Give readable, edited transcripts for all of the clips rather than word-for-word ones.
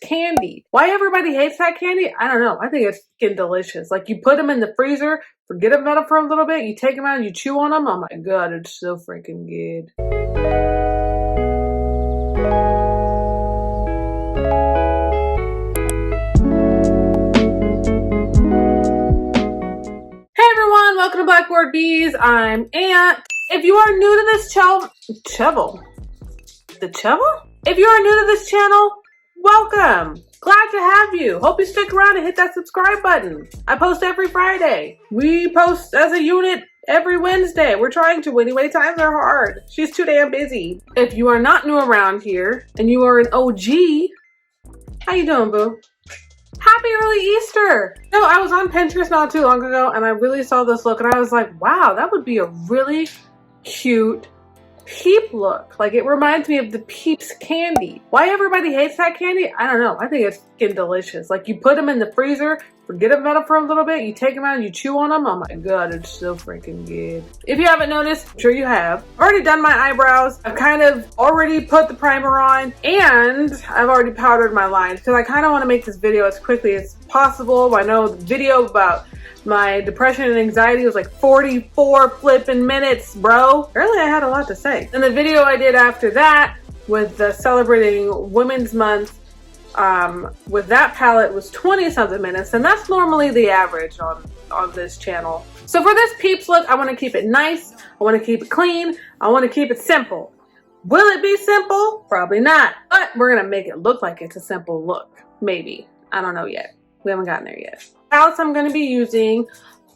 candy. Why everybody hates that candy? I don't know. I think it's freaking delicious. Like, you put them in the freezer, forget about them for a little bit, you take them out and you chew on them. Oh my god, it's so freaking good. Hey everyone, welcome to Blkbored Bs. I'm Ant. If you are new to this channel, If you are new to this channel, welcome. Glad to have you. Hope you stick around and hit that subscribe button. I post every Friday. We post as a unit every Wednesday. We're trying to anyway. Times are hard. She's too damn busy. If you are not new around here and you are an OG, how you doing, boo? Happy early Easter! No, I was on Pinterest not too long ago and I really saw this look and I was like, wow, that would be a really cute Peep look. Like, it reminds me of the Peeps candy. Why everybody hates that candy? I don't know. I think it's freaking delicious. Like, you put them in the freezer, forget about them for a little bit, you take them out and you chew on them. Oh my god, it's so freaking good. If you haven't noticed, I'm sure you have. I've already done my eyebrows. I've kind of already put the primer on and I've already powdered my lines because I kind of want to make this video as quickly as possible. I know the video about my depression and anxiety was like 44 flipping minutes, bro. Apparently I had a lot to say. And the video I did after that with celebrating Women's Month with that palette was 20 something minutes, and that's normally the average on this channel. So for this Peeps look, I want to keep it nice, I want to keep it clean, I want to keep it simple. Will it be simple? Probably not, but we're gonna make it look like it's a simple look. Maybe. I don't know yet. We haven't gotten there yet. Palettes I'm going to be using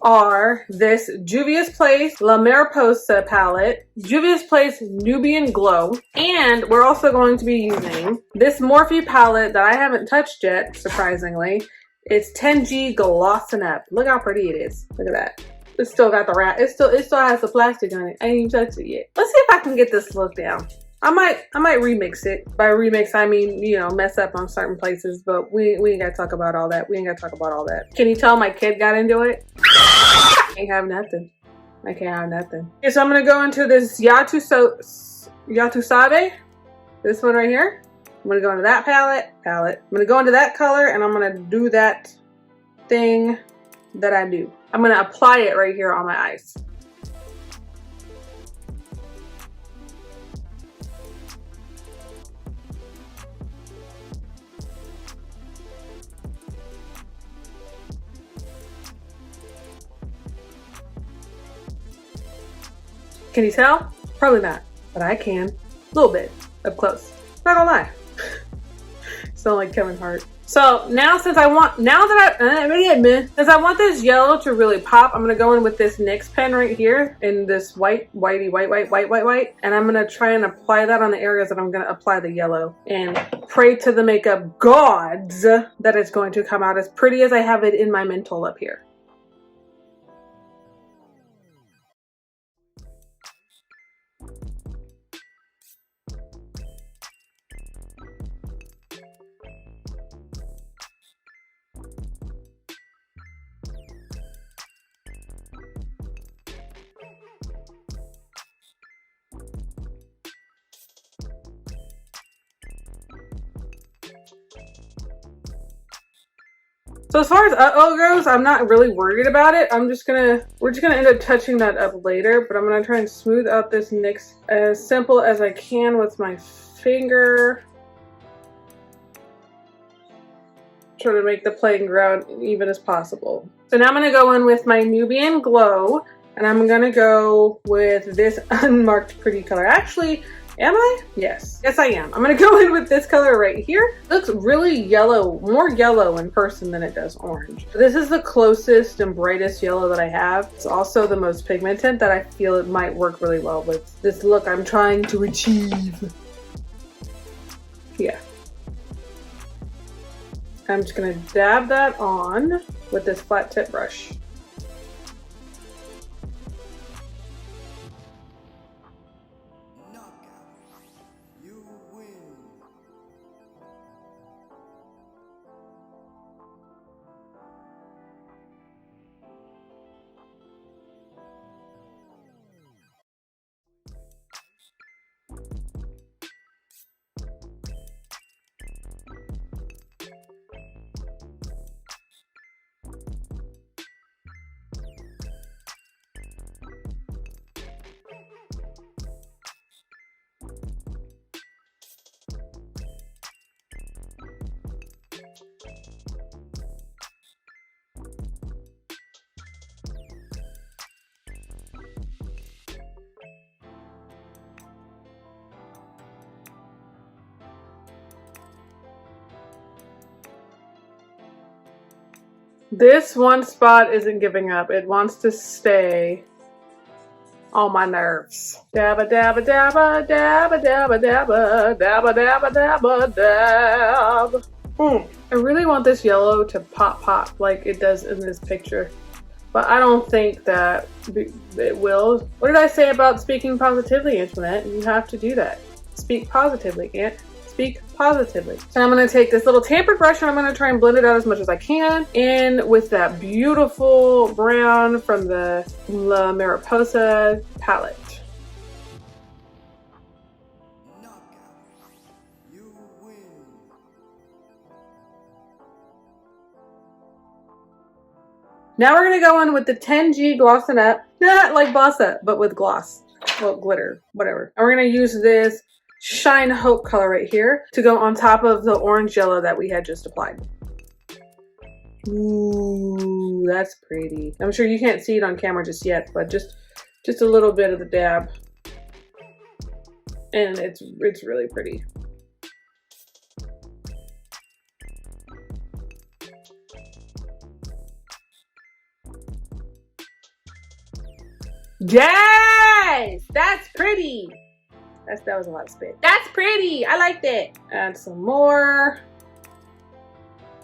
are this Juvia's Place La Mariposa palette, Juvia's Place Nubian Glow, and we're also going to be using this Morphe palette that I haven't touched yet, surprisingly. It's 10G Glossing Up. Look how pretty it is. Look at that. It's still got the wrap. It still has the plastic on it. I ain't even touched it yet. Let's see if I can get this look down. I might remix it. By remix, I mean, you know, mess up on certain places, but we ain't gotta talk about all that. We ain't gotta talk about all that. Can you tell my kid got into it? I can't have nothing. I can't have nothing. Okay, so I'm gonna go into this Yatu Sabe. This one right here. I'm gonna go into that palette. I'm gonna go into that color and I'm gonna do that thing that I do. I'm gonna apply it right here on my eyes. Can you tell? Probably not, but I can. A little bit, up close. Not gonna lie. Sound like Kevin Hart. So now since I want this yellow to really pop, I'm gonna go in with this NYX pen right here in this white, and I'm gonna try and apply that on the areas that I'm gonna apply the yellow and pray to the makeup gods that it's going to come out as pretty as I have it in my mental up here. So as far as uh-oh goes, I'm not really worried about it. We're just gonna end up touching that up later, but I'm gonna try and smooth out this NYX as simple as I can with my finger. Try to make the playing ground even as possible. So now I'm gonna go in with my Nubian Glow, and I'm gonna go with this unmarked pretty color. Actually, am I? Yes. Yes, I am. I'm gonna go in with this color right here. It looks really yellow, more yellow in person than it does orange. This is the closest and brightest yellow that I have. It's also the most pigmented that I feel it might work really well with this look I'm trying to achieve. Yeah. I'm just gonna dab that on with this flat tip brush. This one spot isn't giving up. It wants to stay on my nerves. Dabba dabba dabba dabba dabba dabba dabba dabba dabba dab. I really want this yellow to pop like it does in this picture, but I don't think that it will. What did I say about speaking positively, Antoinette? You have to do that. Speak positively, Aunt. Speak positively. So I'm going to take this little tampered brush and I'm going to try and blend it out as much as I can in with that beautiful brown from the La Mariposa palette. Now we're going to go in with the 10G Glossing Up. Not like Gloss Up, but with gloss. Well, glitter, whatever. And we're going to use this Shine Hope color right here to go on top of the orange yellow that we had just applied. Ooh, that's pretty. I'm sure you can't see it on camera just yet, but just a little bit of the dab. And it's really pretty. Yes! That's pretty! That was a lot of spit. That's pretty! I like that. Add some more.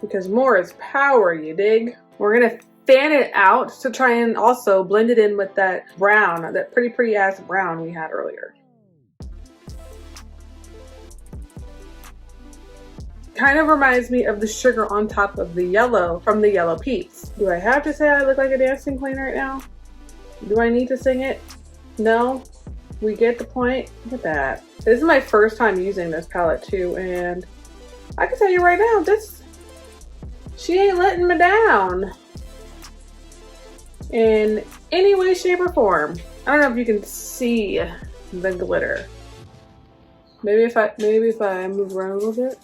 Because more is power, you dig? We're gonna fan it out to try and also blend it in with that brown, that pretty ass brown we had earlier. Kind of reminds me of the sugar on top of the yellow from the yellow Peeps. Do I have to say I look like a dancing queen right now? Do I need to sing it? No? We get the point? Look at that. This is my first time using this palette too, and I can tell you right now, she ain't letting me down in any way, shape, or form. I don't know if you can see the glitter. Maybe if I move around a little bit.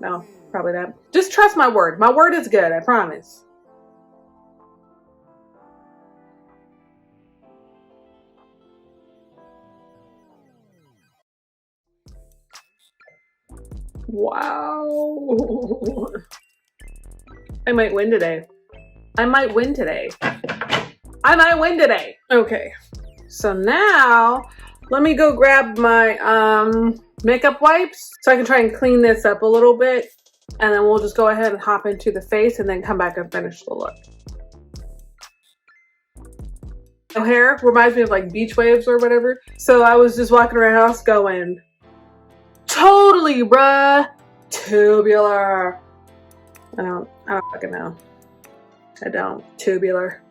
No, probably not. Just trust my word. My word is good, I promise. Wow. I might win today. I might win today. I might win today. Okay. So now let me go grab my makeup wipes so I can try and clean this up a little bit. And then we'll just go ahead and hop into the face and then come back and finish the look. Hair reminds me of like beach waves or whatever. So I was just walking around the house going, totally, bruh. Tubular. I don't fucking know. I don't. Tubular.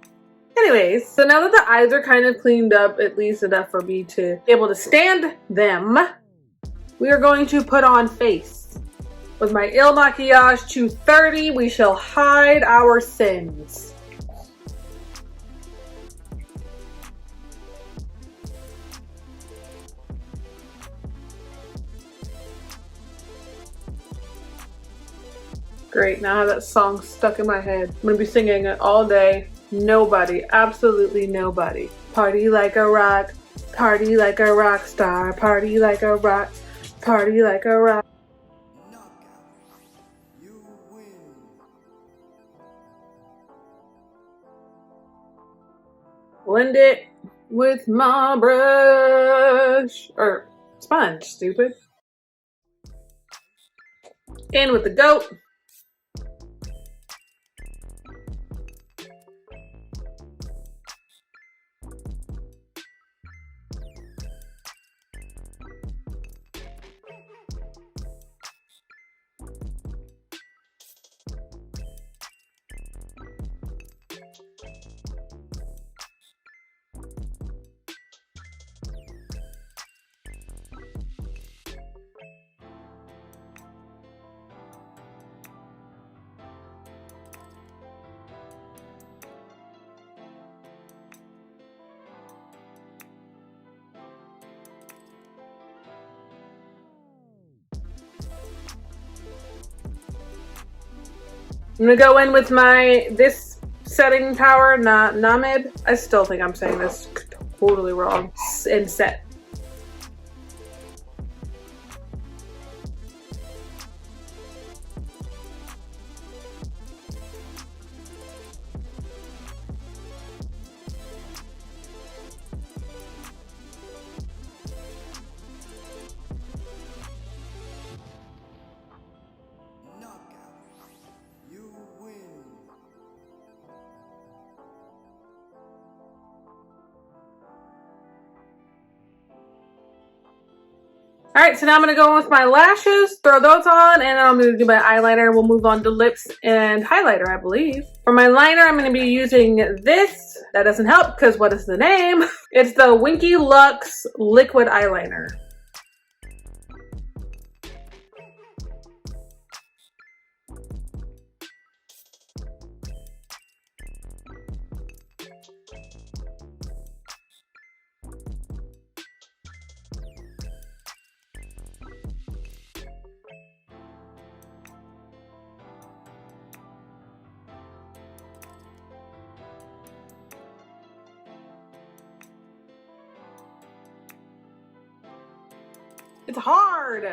Anyways, so now that the eyes are kind of cleaned up, at least enough for me to be able to stand them, we are going to put on face. With my Il Maquillage 230, we shall hide our sins. Great, now I have that song stuck in my head. I'm gonna be singing it all day. Nobody, absolutely nobody. Party like a rock star, party like a rock, party like a rock. Blend it with my brush, or sponge, stupid. In with the goat. I'm gonna go in with this setting power, Namib. I still think I'm saying this totally wrong. And set. All right, so now I'm gonna go in with my lashes, throw those on, and then I'm gonna do my eyeliner. We'll move on to lips and highlighter, I believe. For my liner, I'm gonna be using this. That doesn't help because what is the name? It's the Winky Lux Liquid Eyeliner. It's hard.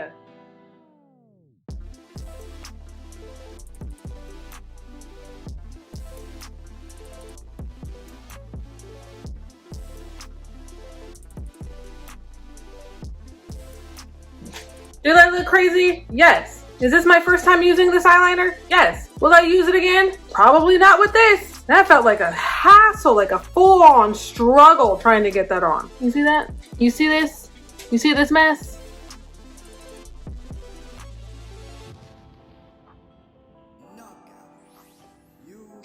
Do I look crazy? Yes. Is this my first time using this eyeliner? Yes. Will I use it again? Probably not with this. That felt like a hassle, like a full-on struggle trying to get that on. You see that? You see this? You see this mess?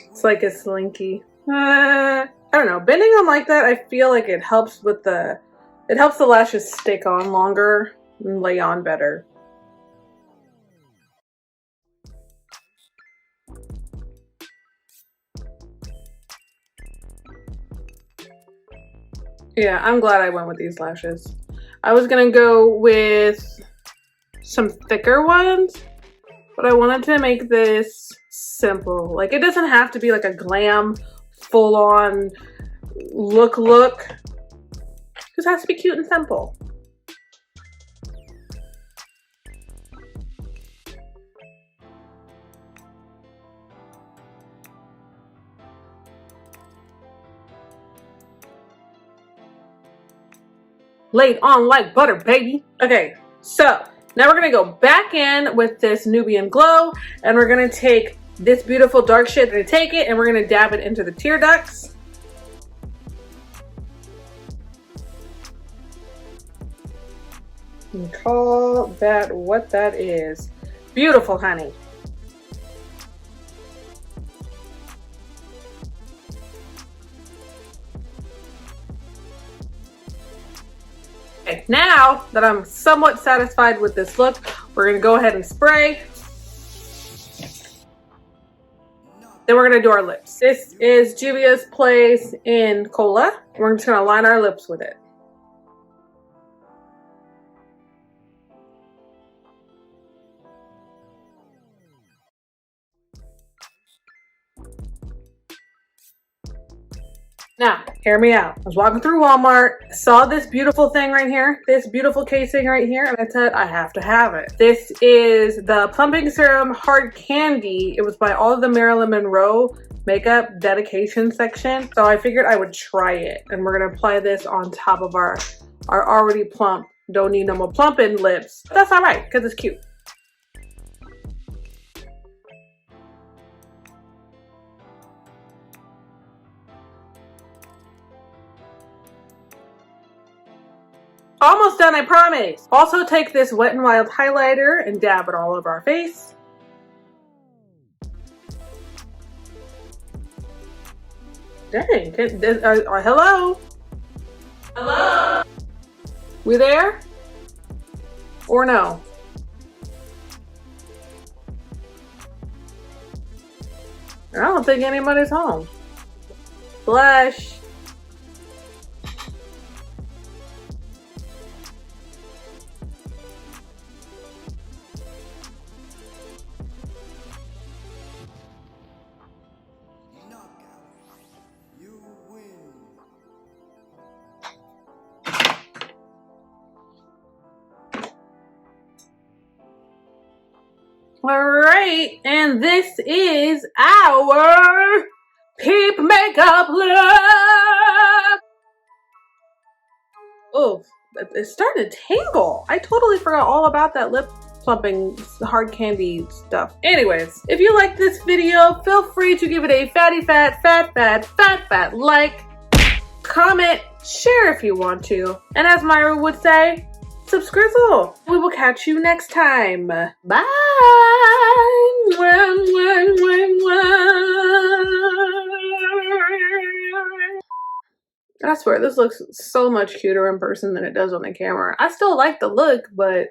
It's like a slinky. I don't know. Bending them like that, I feel like it helps with the lashes stick on longer and lay on better. Yeah, I'm glad I went with these lashes. I was gonna go with some thicker ones, but I wanted to make this simple. Like, it doesn't have to be like a glam, full-on look. It just has to be cute and simple. Laid on like butter, baby. Okay, so now we're gonna go back in with this Nubian Glow, and we're gonna take this beautiful dark shade, we're gonna take it and we're gonna dab it into the tear ducts. And call that what that is. Beautiful, honey. Okay, now that I'm somewhat satisfied with this look, we're gonna go ahead and spray. Then we're gonna do our lips. This is Juvia's Place in Cola. We're just gonna line our lips with it. Now, hear me out. I was walking through Walmart, saw this beautiful thing right here, this beautiful casing right here, and I said, I have to have it. This is the Plumping Serum Hard Candy. It was by all of the Marilyn Monroe makeup dedication section. So I figured I would try it, and we're gonna apply this on top of our already plump, don't need no more plumping lips. But that's all right, because it's cute. Almost done, I promise. Also take this Wet n Wild highlighter and dab it all over our face. Dang, hello? Hello? We there? Or no? I don't think anybody's home. Blush. All right, and this is our Peep Makeup look. Oh, it's starting to tingle. I totally forgot all about that lip plumping hard candy stuff. Anyways, if you like this video, feel free to give it a fatty fat like, comment, share if you want to. And as Myra would say, subscrizzle. We will catch you next time. Bye. I swear, this looks so much cuter in person than it does on the camera. I still like the look, but